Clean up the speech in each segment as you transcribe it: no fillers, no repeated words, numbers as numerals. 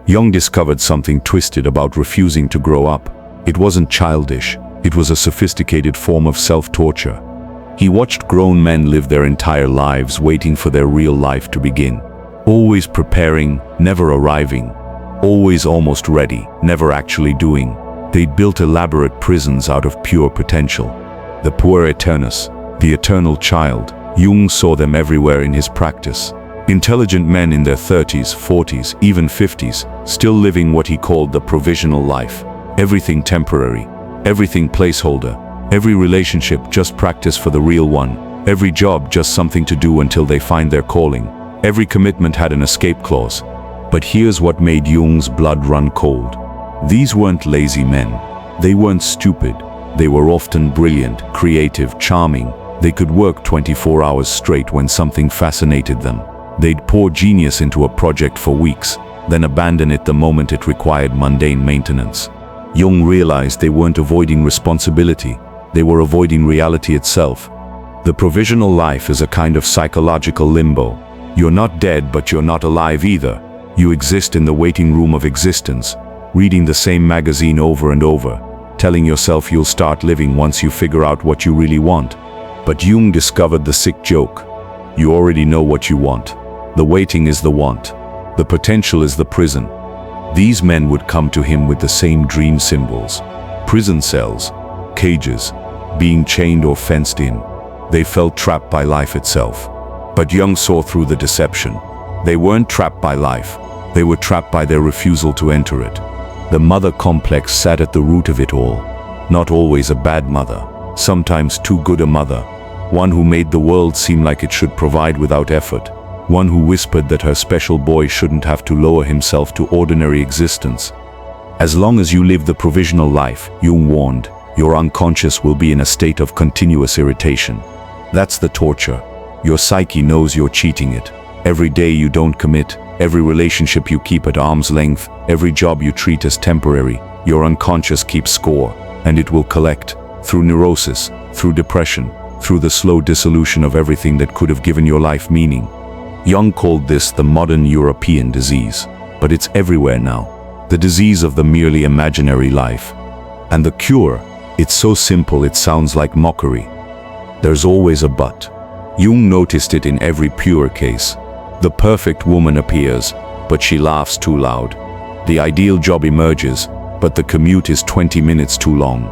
Jung discovered something twisted about refusing to grow up. It wasn't childish, it was a sophisticated form of self-torture. He watched grown men live their entire lives waiting for their real life to begin. Always preparing, never arriving. Always almost ready, never actually doing. They'd built elaborate prisons out of pure potential. The Puer Aeternus, the eternal child. Jung saw them everywhere in his practice. Intelligent men in their 30s, 40s, even 50s, still living what he called the provisional life. Everything temporary, everything placeholder, every relationship just practice for the real one, every job just something to do until they find their calling. Every commitment had an escape clause. But here's what made Jung's blood run cold. These weren't lazy men. They weren't stupid. They were often brilliant, creative, charming. They could work 24 hours straight when something fascinated them. They'd pour genius into a project for weeks, then abandon it the moment it required mundane maintenance. Jung realized they weren't avoiding responsibility, they were avoiding reality itself. The provisional life is a kind of psychological limbo. You're not dead, but you're not alive either. You exist in the waiting room of existence, reading the same magazine over and over, telling yourself you'll start living once you figure out what you really want. But Jung discovered the sick joke. You already know what you want. The waiting is the want. The potential is the prison. These men would come to him with the same dream symbols. Prison cells, cages, being chained or fenced in. They felt trapped by life itself. But Jung saw through the deception. They weren't trapped by life. They were trapped by their refusal to enter it. The mother complex sat at the root of it all. Not always a bad mother, sometimes too good a mother. One who made the world seem like it should provide without effort. One who whispered that her special boy shouldn't have to lower himself to ordinary existence. As long as you live the provisional life, Jung warned, your unconscious will be in a state of continuous irritation. That's the torture. Your psyche knows you're cheating it. Every day you don't commit, every relationship you keep at arm's length, every job you treat as temporary, your unconscious keeps score, and it will collect, through neurosis, through depression, through the slow dissolution of everything that could have given your life meaning. Jung called this the modern European disease, but it's everywhere now. The disease of the merely imaginary life. And the cure, it's so simple it sounds like mockery. There's always a but. Jung noticed it in every Puer case. The perfect woman appears, but she laughs too loud. The ideal job emerges, but the commute is 20 minutes too long.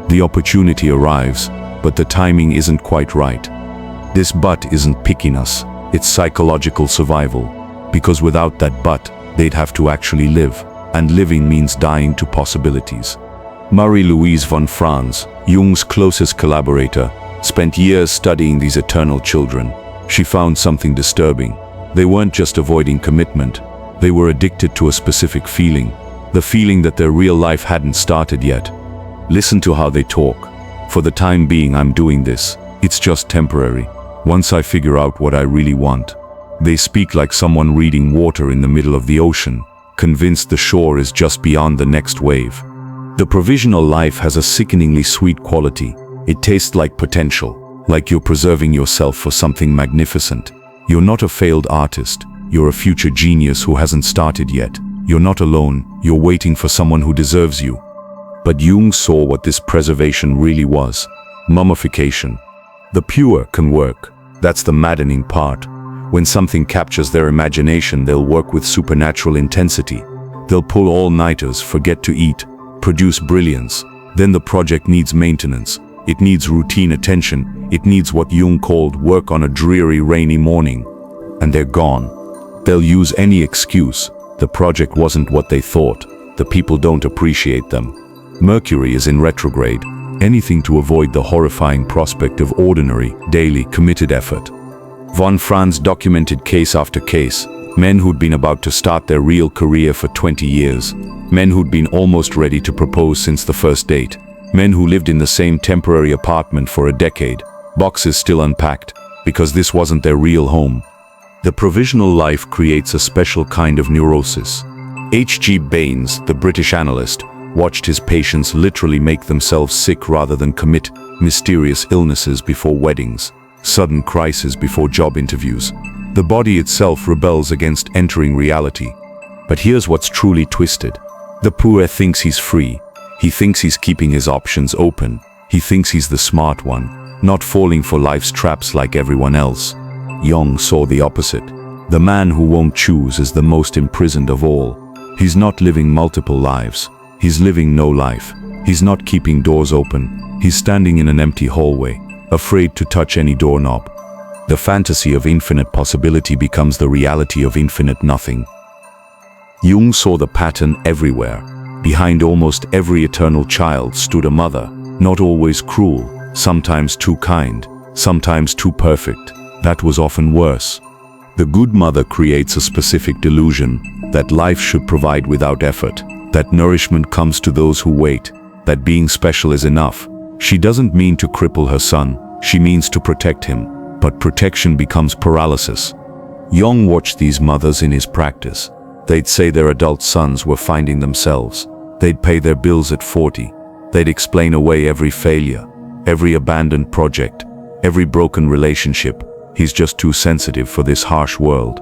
The opportunity arrives, but the timing isn't quite right. This but isn't picking us. It's psychological survival, because without that but, they'd have to actually live, and living means dying to possibilities. Marie-Louise von Franz, Jung's closest collaborator, spent years studying these eternal children. She found something disturbing. They weren't just avoiding commitment, they were addicted to a specific feeling, the feeling that their real life hadn't started yet. Listen to how they talk. For the time being, I'm doing this. It's just temporary. Once I figure out what I really want. They speak like someone reading water in the middle of the ocean, convinced the shore is just beyond the next wave. The provisional life has a sickeningly sweet quality. It tastes like potential, like you're preserving yourself for something magnificent. You're not a failed artist. You're a future genius who hasn't started yet. You're not alone. You're waiting for someone who deserves you. But Jung saw what this preservation really was. Mummification. The Puer can work. That's the maddening part. When something captures their imagination, they'll work with supernatural intensity. They'll pull all-nighters, forget to eat, produce brilliance. Then the project needs maintenance. It needs routine attention. It needs what Jung called work on a dreary, rainy morning. And they're gone. They'll use any excuse. The project wasn't what they thought. The people don't appreciate them. Mercury is in retrograde. Anything to avoid the horrifying prospect of ordinary, daily, committed effort. Von Franz documented case after case. Men who'd been about to start their real career for 20 years. Men who'd been almost ready to propose since the first date. Men who lived in the same temporary apartment for a decade. Boxes still unpacked, because this wasn't their real home. The provisional life creates a special kind of neurosis. H.G. Baines, the British analyst, watched his patients literally make themselves sick rather than commit mysterious illnesses before weddings, sudden crises before job interviews. The body itself rebels against entering reality. But here's what's truly twisted. The Puer thinks he's free. He thinks he's keeping his options open. He thinks he's the smart one, not falling for life's traps like everyone else. Jung saw the opposite. The man who won't choose is the most imprisoned of all. He's not living multiple lives. He's living no life. He's not keeping doors open. He's standing in an empty hallway, afraid to touch any doorknob. The fantasy of infinite possibility becomes the reality of infinite nothing. Jung saw the pattern everywhere. Behind almost every eternal child stood a mother, not always cruel, sometimes too kind, sometimes too perfect. That was often worse. The good mother creates a specific delusion that life should provide without effort, that nourishment comes to those who wait, that being special is enough. She doesn't mean to cripple her son, she means to protect him, but protection becomes paralysis. Jung watched these mothers in his practice. They'd say their adult sons were finding themselves. They'd pay their bills at 40. They'd explain away every failure, every abandoned project, every broken relationship. He's just too sensitive for this harsh world.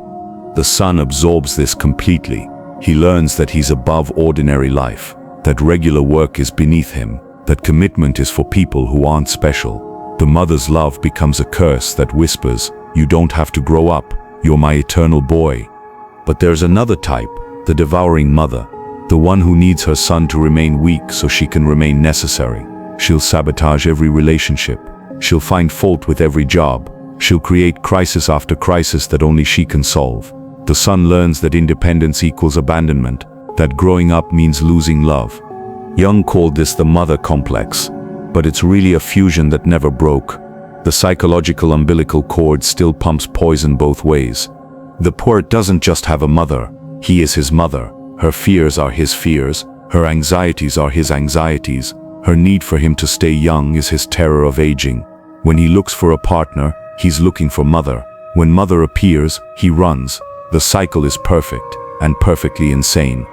The son absorbs this completely. He learns that he's above ordinary life, that regular work is beneath him, that commitment is for people who aren't special. The mother's love becomes a curse that whispers, "You don't have to grow up, you're my eternal boy." But there's another type, the devouring mother, the one who needs her son to remain weak so she can remain necessary. She'll sabotage every relationship. She'll find fault with every job. She'll create crisis after crisis that only she can solve. The son learns that independence equals abandonment, that growing up means losing love. Jung called this the mother complex, but it's really a fusion that never broke. The psychological umbilical cord still pumps poison both ways. The Puer doesn't just have a mother, he is his mother. Her fears are his fears, her anxieties are his anxieties, her need for him to stay young is his terror of aging. When he looks for a partner, he's looking for mother. When mother appears, he runs. The cycle is perfect, and perfectly insane.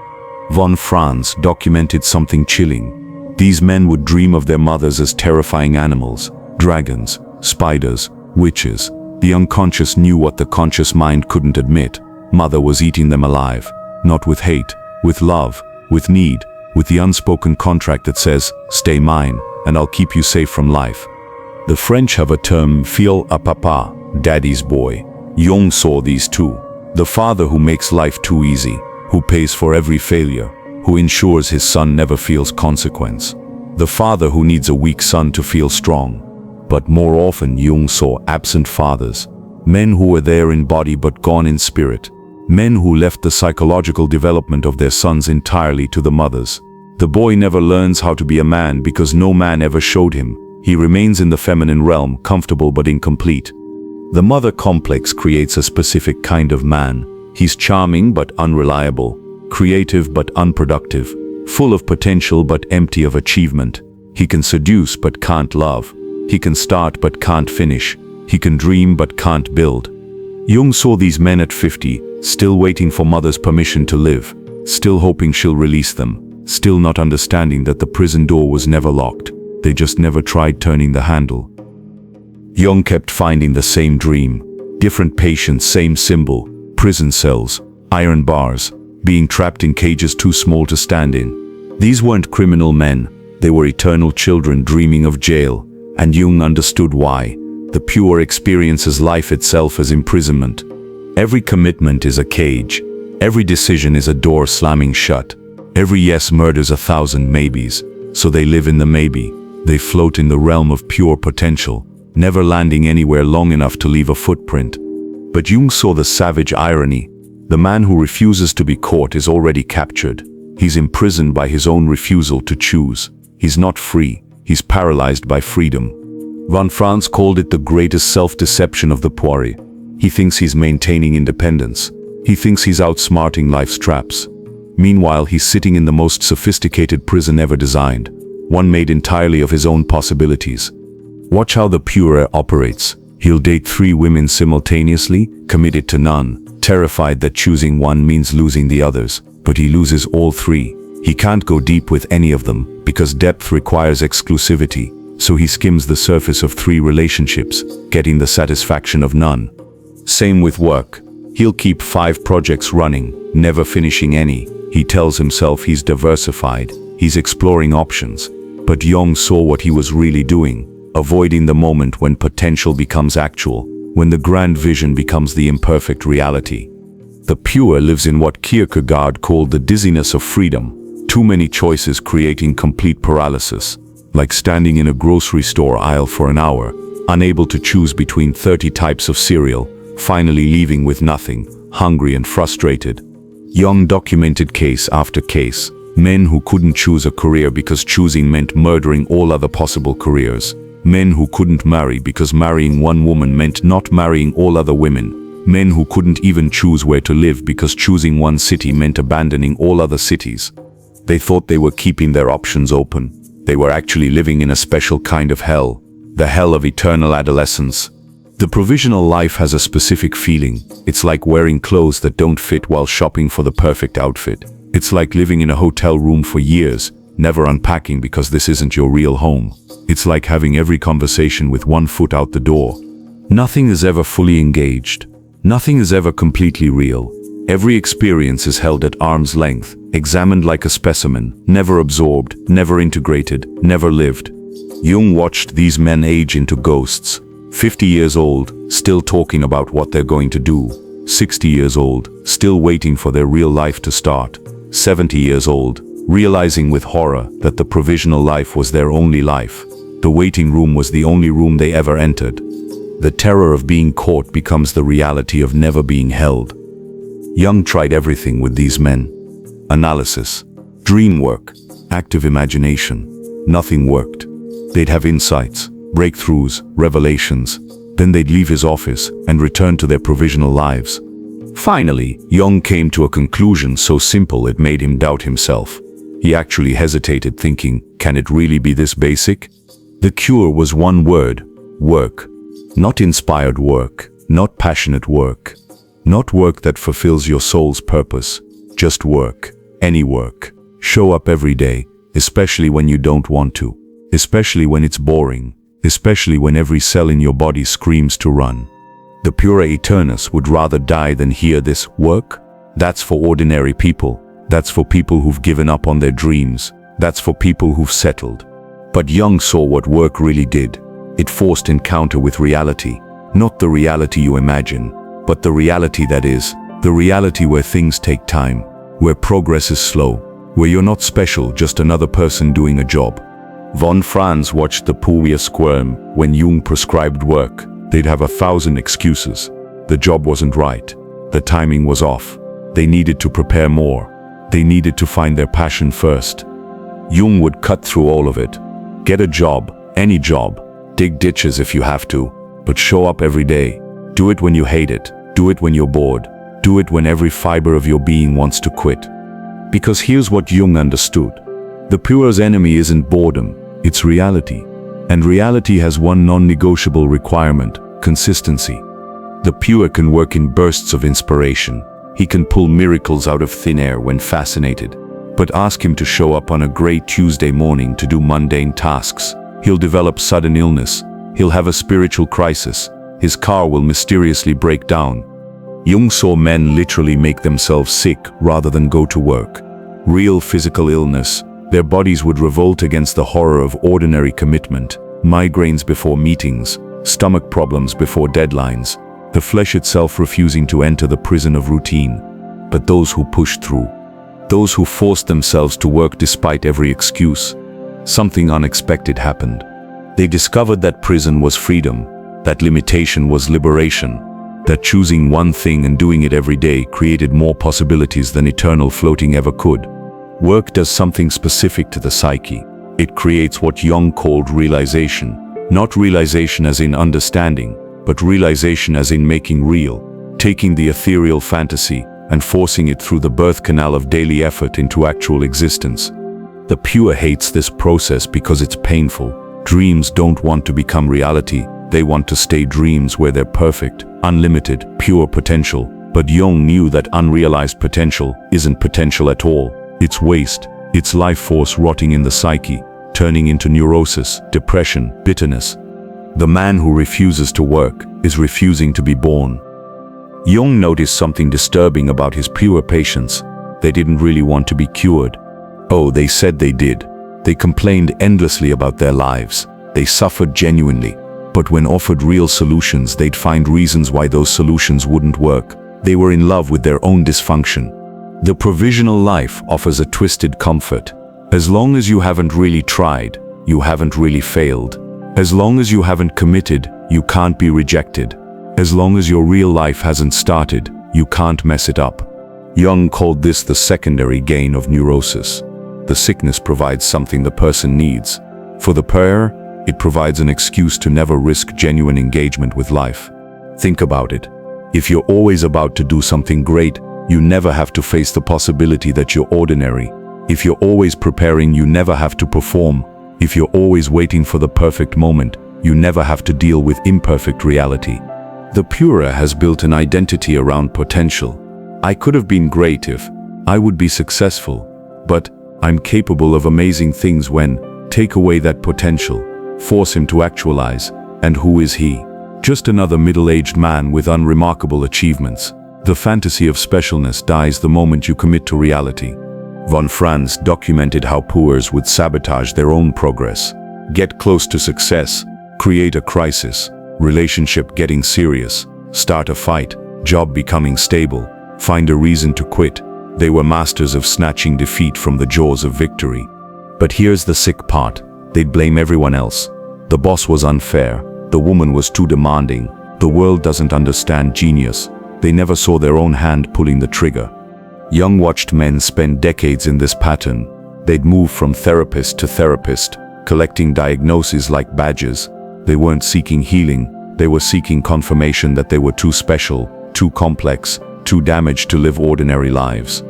Von Franz documented something chilling. These men would dream of their mothers as terrifying animals, dragons, spiders, witches. The unconscious knew what the conscious mind couldn't admit. Mother was eating them alive, not with hate, with love, with need, with the unspoken contract that says, "Stay mine, and I'll keep you safe from life." The French have a term, fils à papa, daddy's boy. Jung saw these too. The father who makes life too easy, who pays for every failure, who ensures his son never feels consequence. The father who needs a weak son to feel strong. But more often Jung saw absent fathers, men who were there in body but gone in spirit, men who left the psychological development of their sons entirely to the mothers. The boy never learns how to be a man because no man ever showed him. He remains in the feminine realm, comfortable but incomplete. The mother complex creates a specific kind of man. He's charming but unreliable, creative but unproductive, full of potential but empty of achievement. He can seduce but can't love. He can start but can't finish. He can dream but can't build. Jung saw these men at 50, still waiting for mother's permission to live, still hoping she'll release them, still not understanding that the prison door was never locked. They just never tried turning the handle. Jung kept finding the same dream, different patients, same symbol, prison cells, iron bars, being trapped in cages too small to stand in. These weren't criminal men, they were eternal children dreaming of jail. And Jung understood why. The Puer experiences life itself as imprisonment. Every commitment is a cage. Every decision is a door slamming shut. Every yes murders 1,000 maybes. So they live in the maybe. They float in the realm of pure potential, never landing anywhere long enough to leave a footprint. But Jung saw the savage irony. The man who refuses to be caught is already captured. He's imprisoned by his own refusal to choose. He's not free. He's paralyzed by freedom. Von Franz called it the greatest self-deception of the Puer. He thinks he's maintaining independence. He thinks he's outsmarting life's traps. Meanwhile, he's sitting in the most sophisticated prison ever designed, one made entirely of his own possibilities. Watch how the Puer operates. He'll date 3 women simultaneously, committed to none, terrified that choosing one means losing the others. But he loses all 3. He can't go deep with any of them, because depth requires exclusivity, so he skims the surface of 3 relationships, getting the satisfaction of none. Same with work. He'll keep 5 projects running, never finishing any. He tells himself he's diversified, he's exploring options. But Jung saw what he was really doing, avoiding the moment when potential becomes actual, when the grand vision becomes the imperfect reality. The Puer lives in what Kierkegaard called the dizziness of freedom, too many choices creating complete paralysis, like standing in a grocery store aisle for an hour, unable to choose between 30 types of cereal, finally leaving with nothing, hungry and frustrated. Jung documented case after case, men who couldn't choose a career because choosing meant murdering all other possible careers, men who couldn't marry because marrying one woman meant not marrying all other women, men who couldn't even choose where to live because choosing one city meant abandoning all other cities. They thought they were keeping their options open. They were actually living in a special kind of hell, the hell of eternal adolescence. The provisional life has a specific feeling. It's like wearing clothes that don't fit while shopping for the perfect outfit. It's like living in a hotel room for years, never unpacking because this isn't your real home. It's like having every conversation with one foot out the door. Nothing is ever fully engaged. Nothing is ever completely real. Every experience is held at arm's length, examined like a specimen, never absorbed, never integrated, never lived. Jung watched these men age into ghosts. 50 years old, still talking about what they're going to do. 60 years old, still waiting for their real life to start. 70 years old, realizing with horror that the provisional life was their only life. The waiting room was the only room they ever entered. The terror of being caught becomes the reality of never being held. Jung tried everything with these men. Analysis, dream work, active imagination. Nothing worked. They'd have insights, breakthroughs, revelations. Then they'd leave his office and return to their provisional lives. Finally, Jung came to a conclusion so simple it made him doubt himself. He actually hesitated, thinking, can it really be this basic? The cure was one word: work. Not inspired work, not passionate work, not work that fulfills your soul's purpose, just work, any work. Show up every day, especially when you don't want to, especially when it's boring, especially when every cell in your body screams to run. The Puer Aeternus would rather die than hear this work. That's for ordinary people. That's for people who've given up on their dreams. That's for people who've settled. But Jung saw what work really did. It forced encounter with reality. Not the reality you imagine, but the reality that is. The reality where things take time, where progress is slow, where you're not special, just another person doing a job. Franz watched the Puer squirm when Jung prescribed work. They'd have 1,000 excuses. The job wasn't right. The timing was off. They needed to prepare more. They needed to find their passion first. Jung would cut through all of it. Get a job, any job. Dig ditches if you have to, but show up every day. Do it when you hate it. Do it when you're bored. Do it when every fiber of your being wants to quit. Because here's what Jung understood. The Puer's enemy isn't boredom, it's reality. And reality has one non-negotiable requirement: consistency. The Puer can work in bursts of inspiration. He can pull miracles out of thin air when fascinated. But ask him to show up on a gray Tuesday morning to do mundane tasks. He'll develop sudden illness. He'll have a spiritual crisis. His car will mysteriously break down. Jung saw men literally make themselves sick rather than go to work. Real physical illness. Their bodies would revolt against the horror of ordinary commitment. Migraines before meetings, stomach problems before deadlines, the flesh itself refusing to enter the prison of routine. But those who pushed through, those who forced themselves to work despite every excuse, something unexpected happened. They discovered that prison was freedom, that limitation was liberation, that choosing one thing and doing it every day created more possibilities than eternal floating ever could. Work does something specific to the psyche. It creates what Jung called realization. Not realization as in understanding, but realization as in making real, taking the ethereal fantasy and forcing it through the birth canal of daily effort into actual existence. The Puer hates this process because it's painful. Dreams don't want to become reality. They want to stay dreams where they're perfect, unlimited, pure potential. But Jung knew that unrealized potential isn't potential at all. It's waste. It's life force rotting in the psyche, turning into neurosis, depression, bitterness. The man who refuses to work is refusing to be born. Jung noticed something disturbing about his Puer patients. They didn't really want to be cured. Oh, they said they did. They complained endlessly about their lives. They suffered genuinely. But when offered real solutions, they'd find reasons why those solutions wouldn't work. They were in love with their own dysfunction. The provisional life offers a twisted comfort. As long as you haven't really tried, you haven't really failed. As long as you haven't committed, you can't be rejected. As long as your real life hasn't started, you can't mess it up. Jung called this the secondary gain of neurosis. The sickness provides something the person needs. For the Puer, it provides an excuse to never risk genuine engagement with life. Think about it. If you're always about to do something great, you never have to face the possibility that you're ordinary. If you're always preparing, you never have to perform. If you're always waiting for the perfect moment, you never have to deal with imperfect reality. The Puer has built an identity around potential. I could have been great if I would be successful, but I'm capable of amazing things when take away that potential, force him to actualize, and who is he? Just another middle-aged man with unremarkable achievements. The fantasy of specialness dies the moment you commit to reality. Franz documented how Puers would sabotage their own progress. Get close to success, create a crisis, relationship getting serious, start a fight, job becoming stable, find a reason to quit. They were masters of snatching defeat from the jaws of victory. But here's the sick part. They'd blame everyone else. The boss was unfair. The woman was too demanding. The world doesn't understand genius. They never saw their own hand pulling the trigger. Jung watched men spend decades in this pattern. They'd move from therapist to therapist, collecting diagnoses like badges. They weren't seeking healing. They were seeking confirmation that they were too special, too complex, too damaged to live ordinary lives.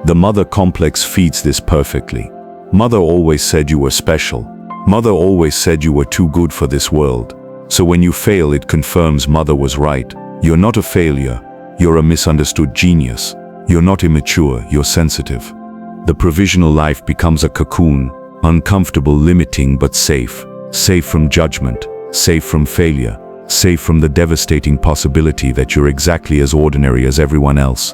The mother complex feeds this perfectly. Mother always said you were special. Mother always said you were too good for this world. So when you fail, it confirms mother was right. You're not a failure. You're a misunderstood genius. You're not immature, you're sensitive. The provisional life becomes a cocoon, uncomfortable, limiting, but safe. Safe from judgment, safe from failure, safe from the devastating possibility that you're exactly as ordinary as everyone else.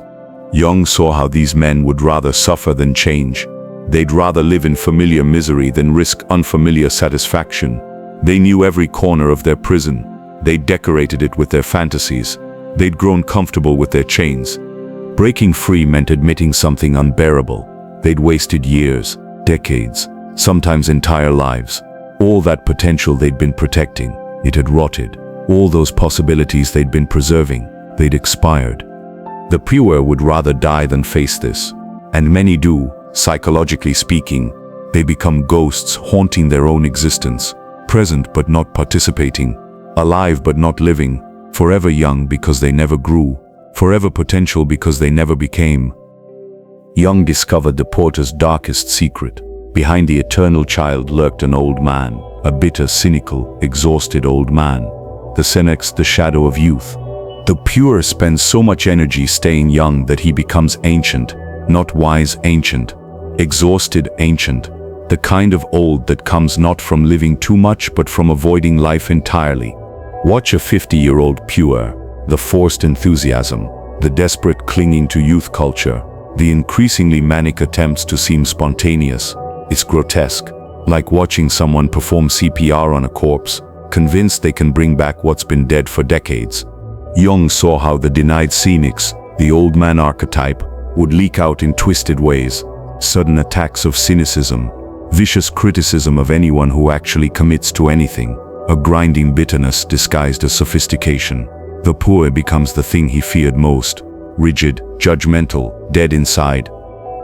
Jung saw how these men would rather suffer than change. They'd rather live in familiar misery than risk unfamiliar satisfaction. They knew every corner of their prison. They decorated it with their fantasies. They'd grown comfortable with their chains. Breaking free meant admitting something unbearable. They'd wasted years, decades, sometimes entire lives. All that potential they'd been protecting, it had rotted. All those possibilities they'd been preserving, they'd expired. The Puer would rather die than face this. And many do, psychologically speaking. They become ghosts haunting their own existence, present but not participating, alive but not living, forever young because they never grew, forever potential because they never became. Jung discovered the porter's darkest secret. Behind the eternal child lurked an old man, a bitter, cynical, exhausted old man. The senex, the shadow of youth. The Puer spends so much energy staying young that he becomes ancient, not wise, ancient, exhausted, ancient. The kind of old that comes not from living too much but from avoiding life entirely. Watch a 50-year-old Puer, the forced enthusiasm, the desperate clinging to youth culture, the increasingly manic attempts to seem spontaneous. It's grotesque, like watching someone perform CPR on a corpse, convinced they can bring back what's been dead for decades. Jung saw how the denied cynics, the old man archetype, would leak out in twisted ways, sudden attacks of cynicism, vicious criticism of anyone who actually commits to anything, a grinding bitterness disguised as sophistication. The Puer becomes the thing he feared most, rigid, judgmental, dead inside.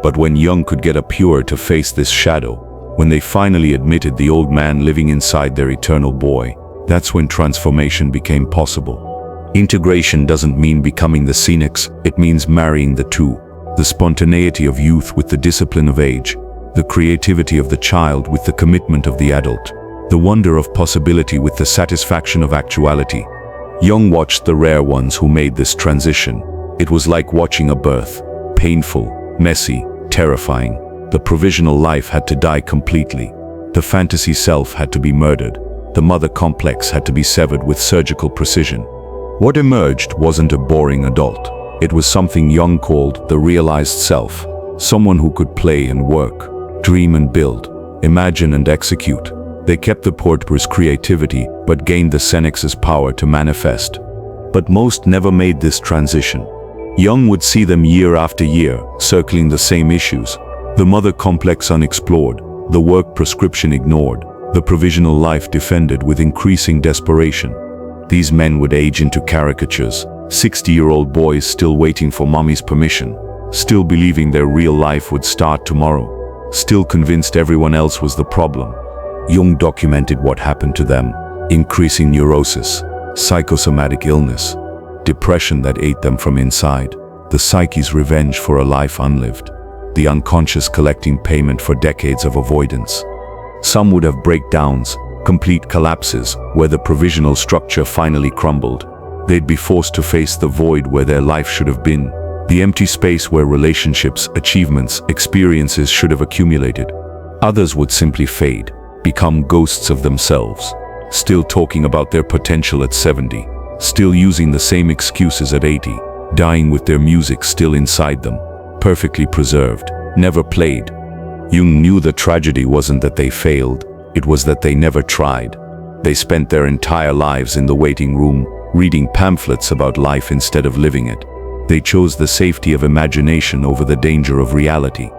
But when Jung could get a Puer to face this shadow, when they finally admitted the old man living inside their eternal boy, that's when transformation became possible. Integration doesn't mean becoming the cynics, it means marrying the two. The spontaneity of youth with the discipline of age, the creativity of the child with the commitment of the adult, the wonder of possibility with the satisfaction of actuality. Jung watched the rare ones who made this transition. It was like watching a birth, painful, messy, terrifying. The provisional life had to die completely. The fantasy self had to be murdered. The mother complex had to be severed with surgical precision. What emerged wasn't a boring adult. It was something Jung called the realized self, someone who could play and work, dream and build, imagine and execute. They kept the Puer's creativity, but gained the Senex's power to manifest. But most never made this transition. Jung would see them year after year, circling the same issues. The mother complex unexplored, the work prescription ignored, the provisional life defended with increasing desperation. These men would age into caricatures, 60-year-old boys still waiting for mommy's permission, still believing their real life would start tomorrow, still convinced everyone else was the problem. Jung documented what happened to them: increasing neurosis, psychosomatic illness, depression that ate them from inside, the psyche's revenge for a life unlived, the unconscious collecting payment for decades of avoidance. Some would have breakdowns, complete collapses, where the provisional structure finally crumbled. They'd be forced to face the void where their life should have been, the empty space where relationships, achievements, experiences should have accumulated. Others would simply fade, become ghosts of themselves, still talking about their potential at 70, still using the same excuses at 80, dying with their music still inside them, perfectly preserved, never played. Jung knew the tragedy wasn't that they failed, it was that they never tried. They spent their entire lives in the waiting room, reading pamphlets about life instead of living it. They chose the safety of imagination over the danger of reality.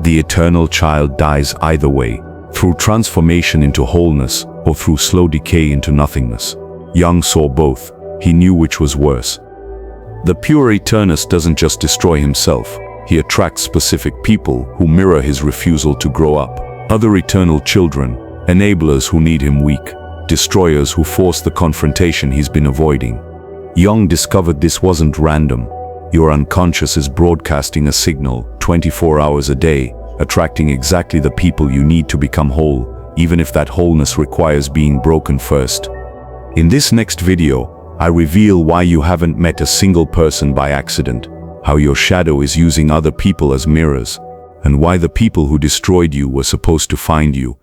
The eternal child dies either way, through transformation into wholeness or through slow decay into nothingness. Jung saw both. He knew which was worse. The pure Aeternus doesn't just destroy himself. He attracts specific people who mirror his refusal to grow up. Other eternal children, enablers who need him weak, destroyers who force the confrontation he's been avoiding. Jung discovered this wasn't random. Your unconscious is broadcasting a signal 24 hours a day, attracting exactly the people you need to become whole, even if that wholeness requires being broken first. In this next video, I reveal why you haven't met a single person by accident, how your shadow is using other people as mirrors, and why the people who destroyed you were supposed to find you,